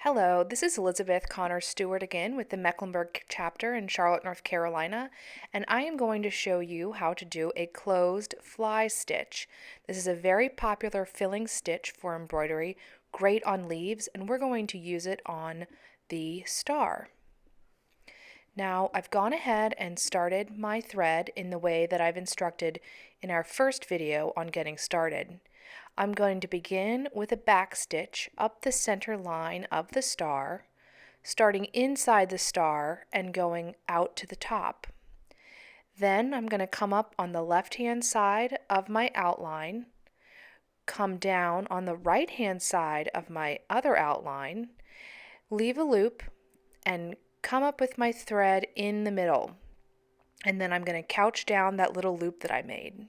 Hello, this is Elizabeth Connor Stewart again with the Mecklenburg chapter in Charlotte, North Carolina, and I am going to show you how to do a closed fly stitch. This is a very popular filling stitch for embroidery, great on leaves, and we're going to use it on the star. Now, I've gone ahead and started my thread in the way that I've instructed in our first video on getting started. I'm going to begin with a back stitch up the center line of the star, starting inside the star and going out to the top. Then I'm going to come up on the left-hand side of my outline, come down on the right-hand side of my other outline, leave a loop, and come up with my thread in the middle. And then I'm going to couch down that little loop that I made.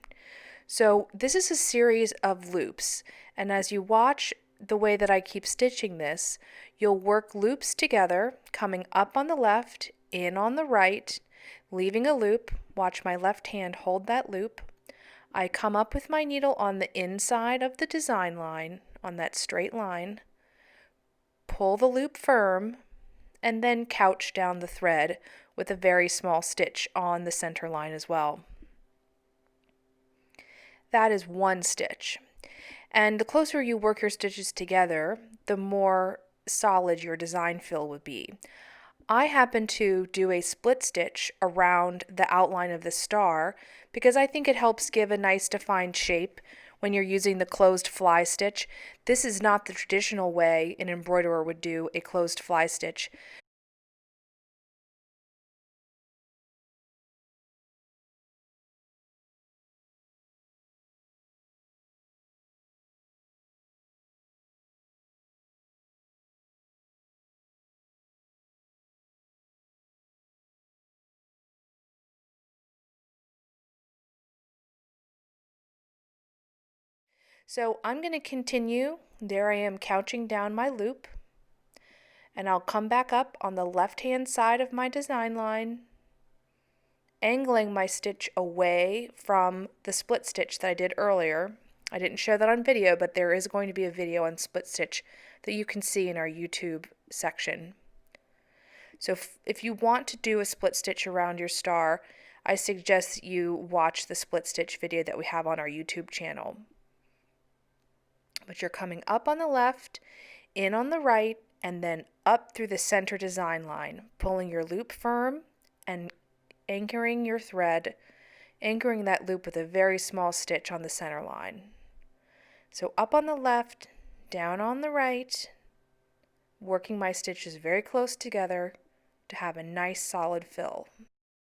So this is a series of loops, and as you watch the way that I keep stitching this, you'll work loops together, coming up on the left, in on the right, leaving a loop. Watch my left hand hold that loop. I come up with my needle on the inside of the design line, on that straight line, pull the loop firm, and then couch down the thread with a very small stitch on the center line as well. That is one stitch. And the closer you work your stitches together, the more solid your design fill would be. I happen to do a split stitch around the outline of the star because I think it helps give a nice defined shape when you're using the closed fly stitch. This is not the traditional way an embroiderer would do a closed fly stitch. So I'm going to continue. There I am couching down my loop, and I'll come back up on the left hand side of my design line, angling my stitch away from the split stitch that I did earlier. I didn't show that on video, but there is going to be a video on split stitch that you can see in our YouTube section. So if you want to do a split stitch around your star, I suggest you watch the split stitch video that we have on our YouTube channel. But you're coming up on the left, in on the right, and then up through the center design line, pulling your loop firm and anchoring your thread, anchoring that loop with a very small stitch on the center line. So up on the left, down on the right, working my stitches very close together to have a nice solid fill.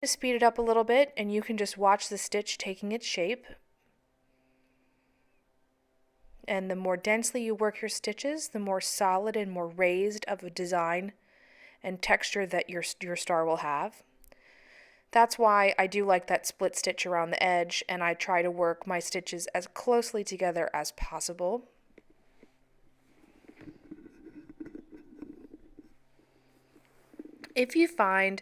To speed it up a little bit, and you can just watch the stitch taking its shape. And the more densely you work your stitches, the more solid and more raised of a design and texture that your star will have. That's why I do like that split stitch around the edge, and I try to work my stitches as closely together as possible. If you find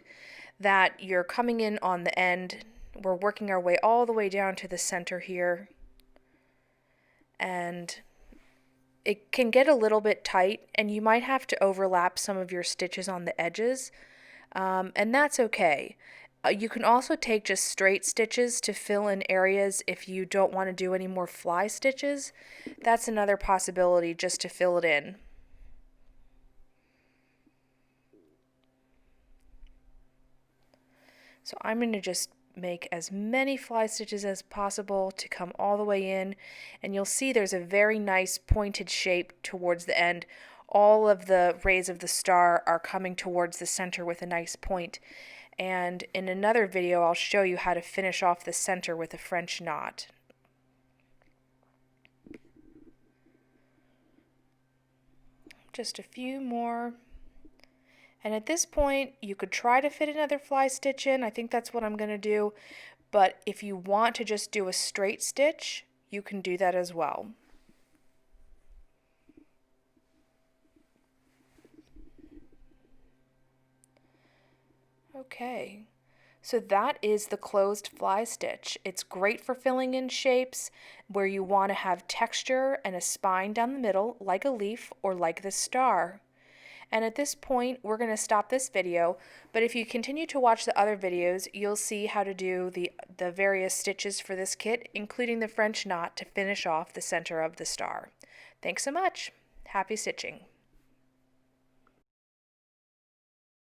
that you're coming in on the end, we're working our way all the way down to the center here, and it can get a little bit tight, and you might have to overlap some of your stitches on the edges, and that's okay. You can also take just straight stitches to fill in areas if you don't want to do any more fly stitches. That's another possibility, just to fill it in. So I'm going to just make as many fly stitches as possible to come all the way in, and you'll see there's a very nice pointed shape towards the end. All of the rays of the star are coming towards the center with a nice point, and in another video I'll show you how to finish off the center with a French knot. Just a few more. And at this point, you could try to fit another fly stitch in. I think that's what I'm going to do. But if you want to just do a straight stitch, you can do that as well. Okay, so that is the closed fly stitch. It's great for filling in shapes where you want to have texture and a spine down the middle, like a leaf or like the star. And at this point, we're going to stop this video, but if you continue to watch the other videos, you'll see how to do the various stitches for this kit, including the French knot to finish off the center of the star. Thanks so much. Happy stitching.